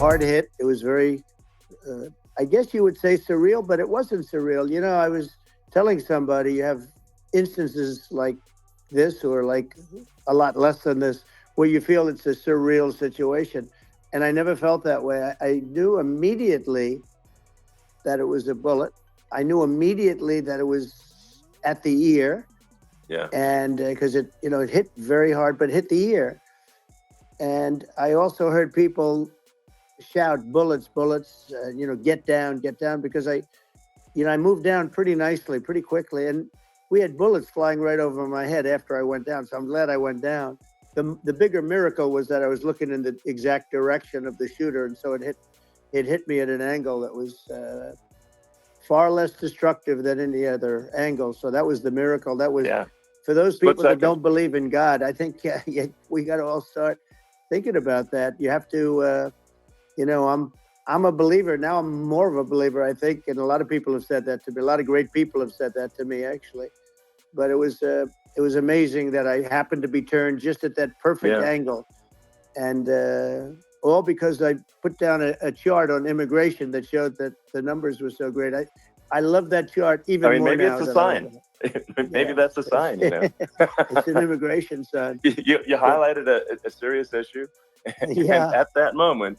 hard hit. It was very, I guess you would say surreal, but it wasn't surreal. You know, I was telling somebody, you have instances like this or like a lot less than this where you feel it's a surreal situation. And I never felt that way. I knew immediately that it was a bullet. I knew immediately that it was at the ear. Yeah. And because it hit very hard, but hit the ear. And I also heard people shout, bullets, bullets, get down, because I moved down pretty nicely, pretty quickly. And we had bullets flying right over my head after I went down. So I'm glad I went down. The bigger miracle was that I was looking in the exact direction of the shooter. And so it hit me at an angle that was far less destructive than any other angle. So that was the miracle. That was, for those people that don't believe in God, I think we got to all start thinking about that. You have to, I'm a believer. Now I'm more of a believer, I think. And a lot of people have said that to me. A lot of great people have said that to me, actually. But it was amazing that I happened to be turned just at that perfect angle. And all because I put down a chart on immigration that showed that the numbers were so great. I love that chart even more maybe now. It's a sign. Maybe that's a sign, It's an immigration sign. You highlighted a serious issue. And at that moment,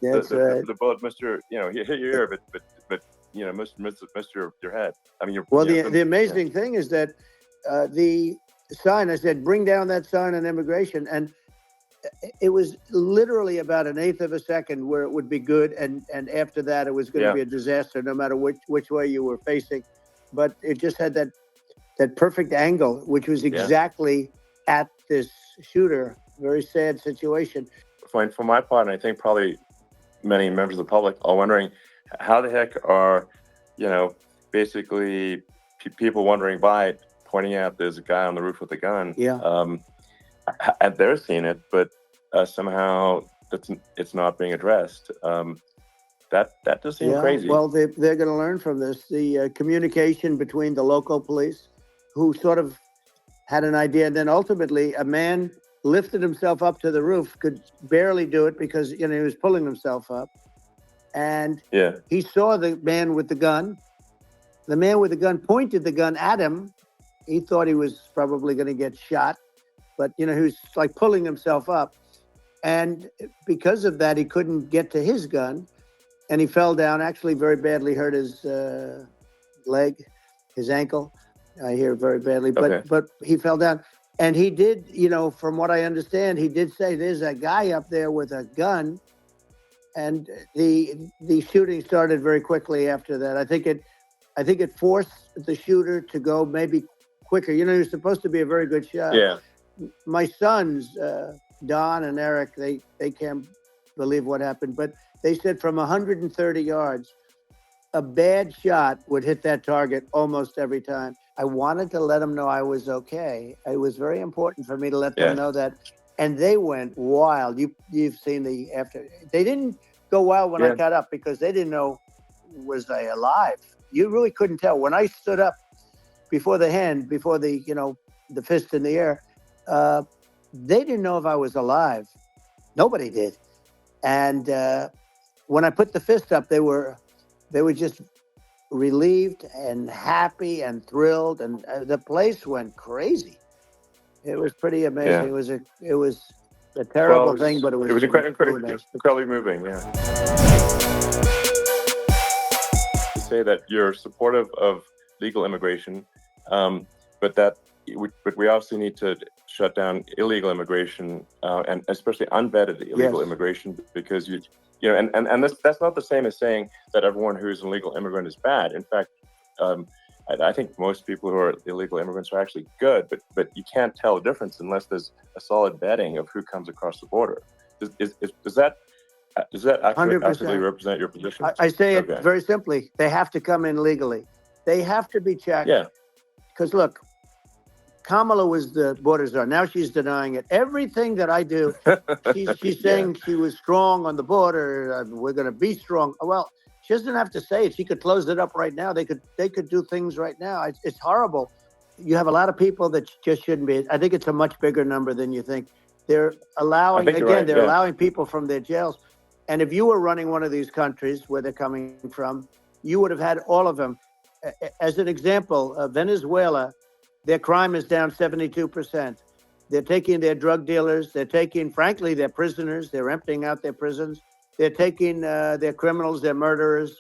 the bullet missed your, hit your ear, but missed your head. I mean, the amazing thing is that the sign, I said, bring down that sign on immigration. And it was literally about an eighth of a second where it would be good. And after that, it was going to be a disaster, no matter which way you were facing. But it just had that perfect angle, which was exactly at this shooter. Very sad situation. For my part, and I think probably many members of the public are wondering, how the heck are, basically people wondering by pointing out there's a guy on the roof with a gun. And they're seeing it, but somehow it's not being addressed. That does seem crazy. Well, they're going to learn from this. The communication between the local police, who sort of had an idea, and then ultimately a man lifted himself up to the roof, could barely do it because he was pulling himself up, and he saw the man with the gun. The man with the gun pointed the gun at him. He thought he was probably going to get shot, but he was like pulling himself up, and because of that, he couldn't get to his gun, and he fell down. Actually, very badly hurt his leg, his ankle. I hear very badly, but he fell down. And he did, from what I understand, he did say there's a guy up there with a gun, and the shooting started very quickly after that. I think it forced the shooter to go maybe quicker. He was supposed to be a very good shot. Yeah. My sons, Don and Eric, they can't believe what happened, but they said from 130 yards, a bad shot would hit that target almost every time. I wanted to let them know I was okay. It was very important for me to let them know that. And they went wild. You've seen the after. They didn't go wild when I got up because they didn't know, was I alive? You really couldn't tell. When I stood up before the hand, before the fist in the air, they didn't know if I was alive. Nobody did. And when I put the fist up, they were just relieved and happy and thrilled, and the place went crazy. It was pretty amazing. It was a terrible thing, but it was incredibly moving. Yeah. To say that you're supportive of legal immigration, but we also need to shut down illegal immigration, and especially unvetted illegal immigration, because and that's not the same as saying that everyone who's an illegal immigrant is bad. In fact, I think most people who are illegal immigrants are actually good, but you can't tell the difference unless there's a solid vetting of who comes across the border. Does that actually represent your position? I say it very simply. They have to come in legally. They have to be checked. Yeah. Because look, Kamala was the border czar. Now she's denying it. Everything that I do, she's saying she was strong on the border. We're going to be strong. Well, she doesn't have to say it. She could close it up right now. They could do things right now. It's horrible. You have a lot of people that just shouldn't be. I think it's a much bigger number than you think. They're allowing, allowing people from their jails. And if you were running one of these countries where they're coming from, you would have had all of them. As an example, Venezuela, their crime is down 72%. They're taking their drug dealers. They're taking, frankly, their prisoners. They're emptying out their prisons. They're taking their criminals, their murderers,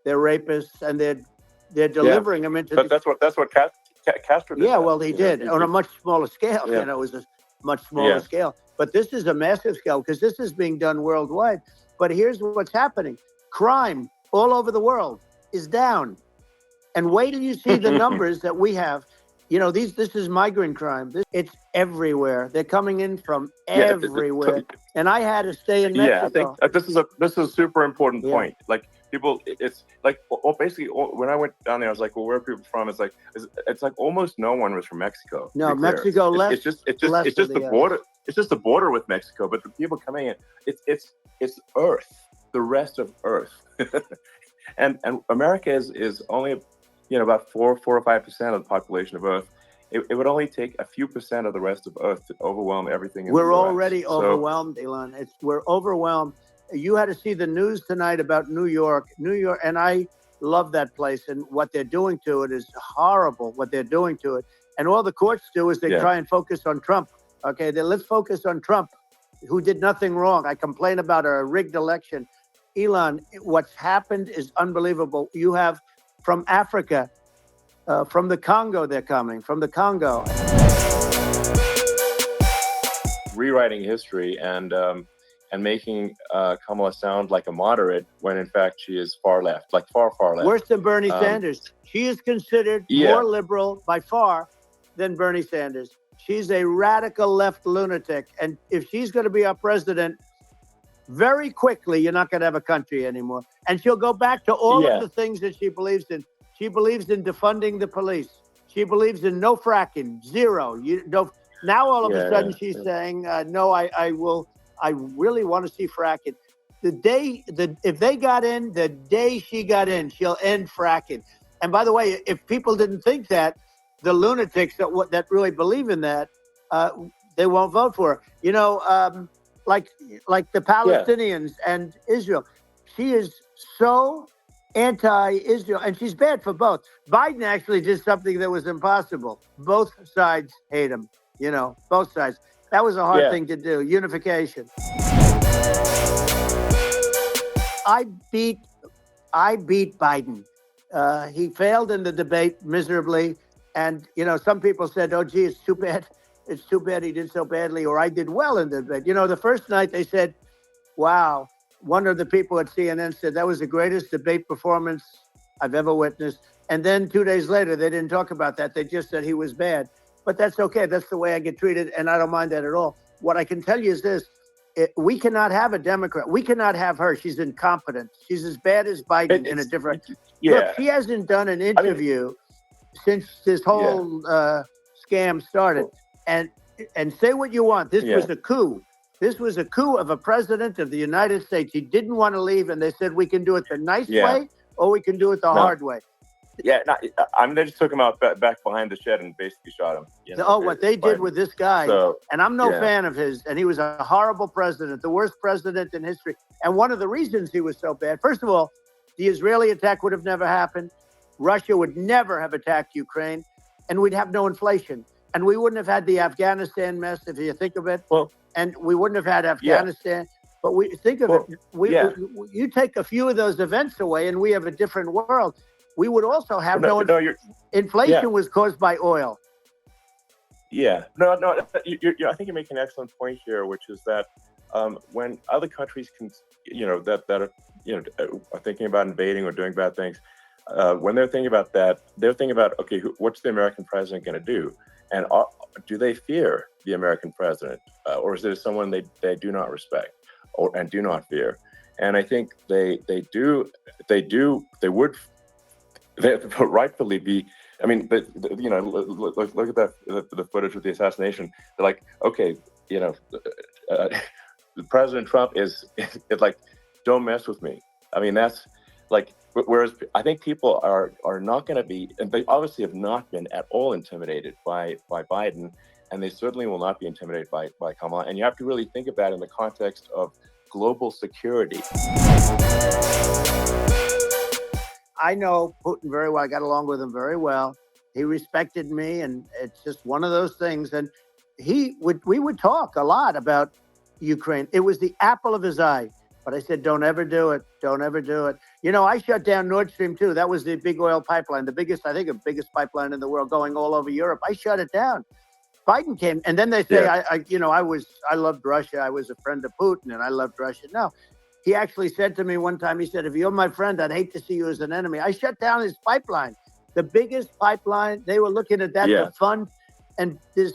their rapists, and they're delivering them into. But that's what Castro did. Yeah, well, he did on a much smaller scale. Yeah. It was a much smaller scale. But this is a massive scale because this is being done worldwide. But here's what's happening: crime all over the world is down. And wait till you see the numbers that we have. This is migrant crime. It's everywhere. They're coming in from everywhere. And I had to stay in Mexico. I think this is a super important point. Like people, it's like, well, basically, when I went down there, I was like, well, where are people from? It's like almost no one was from Mexico. No, Mexico left. It's just the border. It's just the border with Mexico. But the people coming in, it's Earth, the rest of Earth, and America is only about 4 or 5% of the population of Earth. It would only take a few percent of the rest of Earth to overwhelm everything. We're already overwhelmed, Elon. We're overwhelmed. You had to see the news tonight about New York, and I love that place. And what they're doing to it is horrible. What they're doing to it, and all the courts do is they try and focus on Trump. Okay, let's focus on Trump, who did nothing wrong. I complain about a rigged election. Elon, what's happened is unbelievable. You have from Africa, from the Congo, they're coming, from the Congo. Rewriting history and making Kamala sound like a moderate when in fact she is far left, like far left. Worse than Bernie Sanders. She is considered more liberal by far than Bernie Sanders. She's a radical left lunatic. And if she's going to be our president, very quickly, you're not going to have a country anymore. And she'll go back to all of the things that she believes in. She believes in defunding the police. She believes in no fracking, zero. Now all of a sudden she's saying, no, I really want to see fracking. If they got in, the day she got in, she'll end fracking. And by the way, if people didn't think that, the lunatics that really believe in that, they won't vote for her. Like the Palestinians and Israel. She is so anti-Israel, and she's bad for both. Biden actually did something that was impossible. Both sides hate him, both sides. That was a hard thing to do, unification. I beat Biden. He failed in the debate miserably. And, some people said, oh, gee, it's too bad. It's too bad he did so badly, or I did well in the debate. The first night they said, wow, one of the people at CNN said that was the greatest debate performance I've ever witnessed. And then 2 days later, they didn't talk about that. They just said he was bad. But that's okay. That's the way I get treated, and I don't mind that at all. What I can tell you is this. We cannot have a Democrat. We cannot have her. She's incompetent. She's as bad as Biden in a different... Look, she hasn't done an interview since this whole scam started. And say what you want. This was a coup. This was a coup of a president of the United States. He didn't want to leave, and they said, we can do it the nice way, or we can do it the hard way. They just took him out back behind the shed and basically shot him. What they did with this guy, and I'm no fan of his, and he was a horrible president, the worst president in history. And one of the reasons he was so bad, first of all, the Israeli attack would have never happened. Russia would never have attacked Ukraine, and we'd have no inflation. And we wouldn't have had the Afghanistan mess, if you think of it. And we wouldn't have had Afghanistan. But we think of it. You take a few of those events away, and we have a different world. We would also have inflation was caused by oil. I think you make an excellent point here, which is that when other countries can, that are thinking about invading or doing bad things, when they're thinking about that, they're thinking about, okay, what's the American president going to do? And do they fear the American president, or is there someone they do not respect and do not fear? And I think they would rightfully be. I mean, look at the footage with the assassination. They're like, okay, President Trump is like, don't mess with me. I mean, that's like. Whereas I think people are not going to be, and they obviously have not been at all intimidated by Biden, and they certainly will not be intimidated by Kamala. And you have to really think about it in the context of global security. I know Putin very well. I got along with him very well. He respected me, and it's just one of those things. And we would talk a lot about Ukraine. It was the apple of his eye. But I said, don't ever do it. Don't ever do it. You know, I shut down Nord Stream 2. That was the big oil pipeline, the biggest pipeline in the world going all over Europe. I shut it down. Biden came, and then they say, I loved Russia. I was a friend of Putin, and I loved Russia. No, he actually said to me one time, he said, if you're my friend, I'd hate to see you as an enemy. I shut down his pipeline, the biggest pipeline. They were looking at that to fund, and this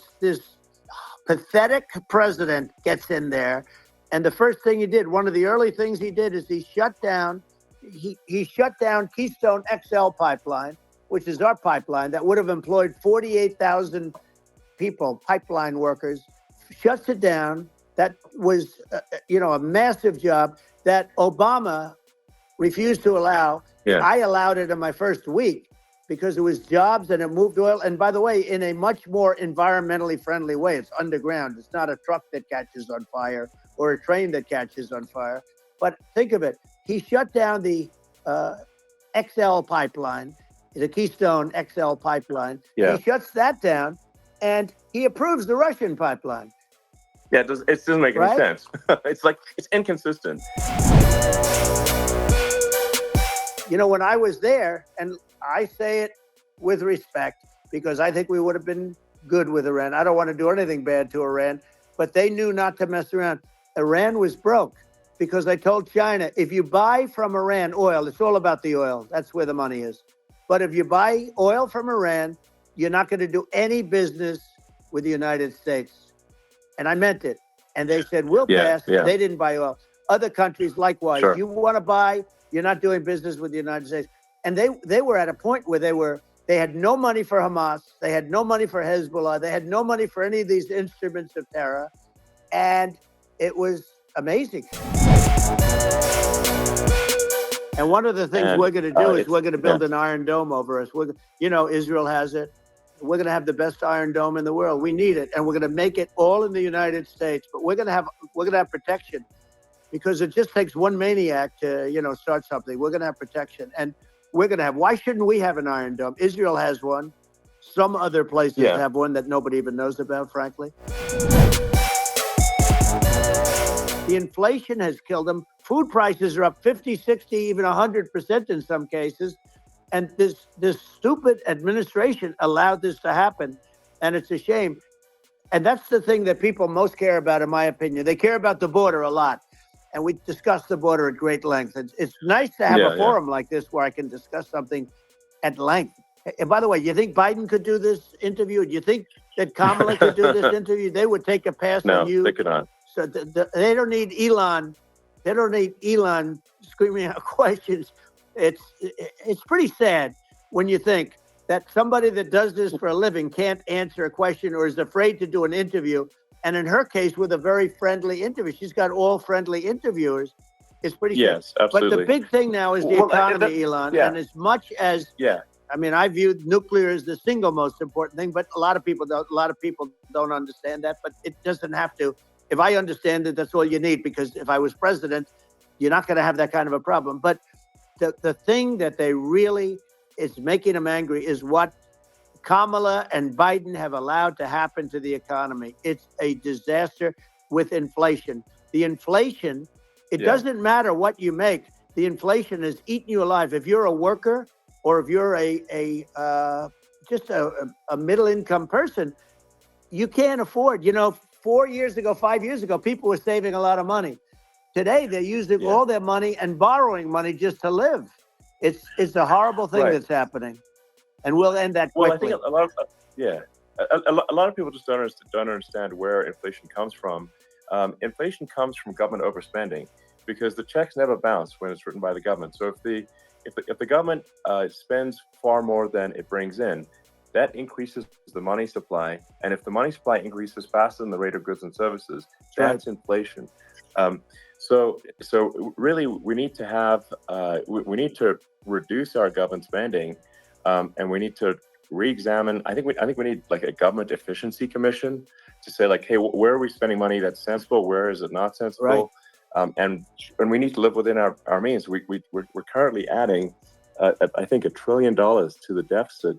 pathetic president gets in there. And the first thing he did, one of the early things he did, is he shut down Keystone XL pipeline, which is our pipeline that would have employed 48,000 people, pipeline workers, shuts it down. That was, a massive job that Obama refused to allow. Yeah. I allowed it in my first week because it was jobs and it moved oil. And by the way, in a much more environmentally friendly way. It's underground. It's not a truck that catches on fire or a train that catches on fire. But think of it. He shut down the XL pipeline, the Keystone XL pipeline. Yeah. He shuts that down, and he approves the Russian pipeline. Yeah, it doesn't make any sense. It's inconsistent. You know, when I was there, and I say it with respect, because I think we would have been good with Iran. I don't want to do anything bad to Iran, but they knew not to mess around. Iran was broke because I told China, if you buy from Iran oil, it's all about the oil. That's where the money is. But if you buy oil from Iran, you're not going to do any business with the United States. And I meant it. And they said, we'll pass. Yeah. They didn't buy oil. Other countries, likewise. Sure. You want to buy, you're not doing business with the United States. And they were at a point where they had no money for Hamas. They had no money for Hezbollah. They had no money for any of these instruments of terror. And it was amazing. And one of the things we're going to do is we're going to build an Iron Dome over us. Israel has it. We're going to have the best Iron Dome in the world. We need it, and we're going to make it all in the United States. But we're going to have protection, because it just takes one maniac to start something. We're going to have protection, and we're going to have. Why shouldn't we have an Iron Dome? Israel has one. Some other places have one that nobody even knows about, frankly. The inflation has killed them. Food prices are up 50, 60, even 100% in some cases. And this stupid administration allowed this to happen. And it's a shame. And that's the thing that people most care about, in my opinion. They care about the border a lot. And we discuss the border at great length. It's nice to have a forum like this where I can discuss something at length. And by the way, you think Biden could do this interview? Do you think that Kamala could do this interview? They would take a pass on you. No, they could not. So they don't need Elon. They don't need Elon screaming out questions. It's pretty sad when you think that somebody that does this for a living can't answer a question or is afraid to do an interview. And in her case, with a very friendly interview, she's got all friendly interviewers. It's pretty sad. Yes, absolutely. But the big thing now is the economy, Elon. Yeah. And as much as I mean, I view nuclear as the single most important thing, but a lot of people don't understand that. But it doesn't have to. If I understand it, that's all you need, because if I was president, you're not going to have that kind of a problem. But the thing that they really is making them angry is what Kamala and Biden have allowed to happen to the economy. It's a disaster with inflation. The inflation, it doesn't matter what you make. The inflation is eating you alive. If you're a worker or if you're just a middle income person, you can't afford, 4 years ago, 5 years ago, people were saving a lot of money. Today, they're using all their money and borrowing money just to live. It's a horrible thing that's happening, and we'll end that quickly. Well, I think a lot of people just don't understand where inflation comes from. Inflation comes from government overspending, because the checks never bounce when it's written by the government. So if the government spends far more than it brings in, that increases the money supply. And if the money supply increases faster than the rate of goods and services, that's inflation. So really, we need to have we need to reduce our government spending, and we need to re-examine. I think we need like a government efficiency commission to say, like, hey, where are we spending money that's sensible? Where is it not sensible? and we need to live within our means. We're currently adding, I think, $1 trillion to the deficit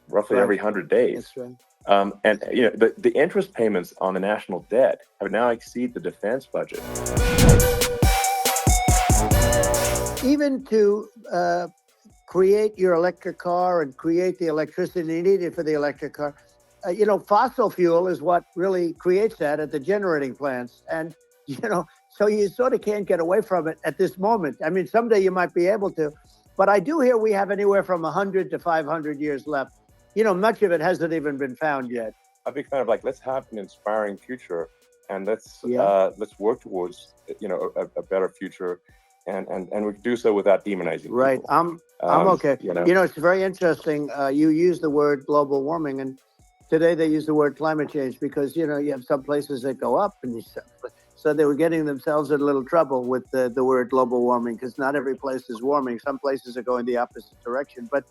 roughly every 100 days. That's right. And the interest payments on the national debt have now exceeded the defense budget. Even to create your electric car and create the electricity needed for the electric car, fossil fuel is what really creates that at the generating plants. And, so you sort of can't get away from it at this moment. I mean, someday you might be able to, but I do hear we have anywhere from 100 to 500 years left. Much of it hasn't even been found yet. I'm a big fan of let's have an inspiring future, and let's work towards a better future, and we can do so without demonizing people. Right. I'm okay. It's very interesting. You use the word global warming, and today they use the word climate change because you have some places that go up, and so they were getting themselves in a little trouble with the word global warming because not every place is warming. Some places are going the opposite direction, but.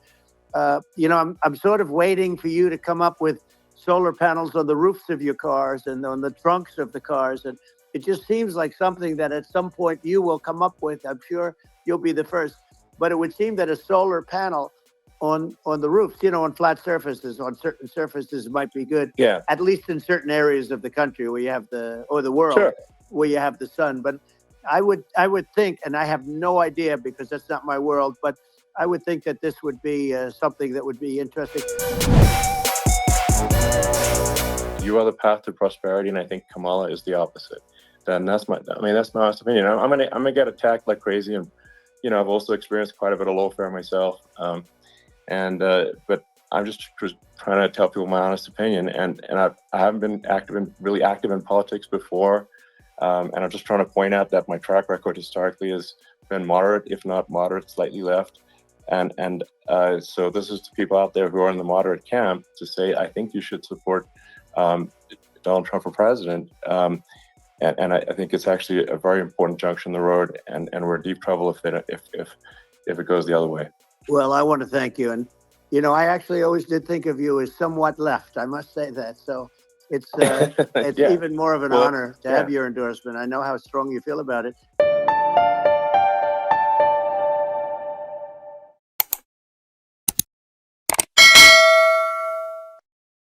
I'm sort of waiting for you to come up with solar panels on the roofs of your cars and on the trunks of the cars. And it just seems like something that at some point you will come up with. I'm sure you'll be the first. But it would seem that a solar panel on the roofs, on flat surfaces, on certain surfaces might be good. Yeah. At least in certain areas of the country where you have the world, sure, where you have the sun. But I would think, and I have no idea because that's not my world, but I would think that this would be something that would be interesting. You are the path to prosperity, and I think Kamala is the opposite. Then that's my honest opinion. I'm gonna get attacked like crazy, and I've also experienced quite a bit of lawfare myself. But I'm just trying to tell people my honest opinion, and I haven't been really active in politics before, and I'm just trying to point out that my track record historically has been moderate, if not moderate, slightly left. And so this is to people out there who are in the moderate camp to say, I think you should support Donald Trump for president. And I think it's actually a very important junction in the road, and we're in deep trouble if it goes the other way. Well, I want to thank you. And, I actually always did think of you as somewhat left. I must say that. So it's Yeah. even more of an honor to have your endorsement. I know how strong you feel about it.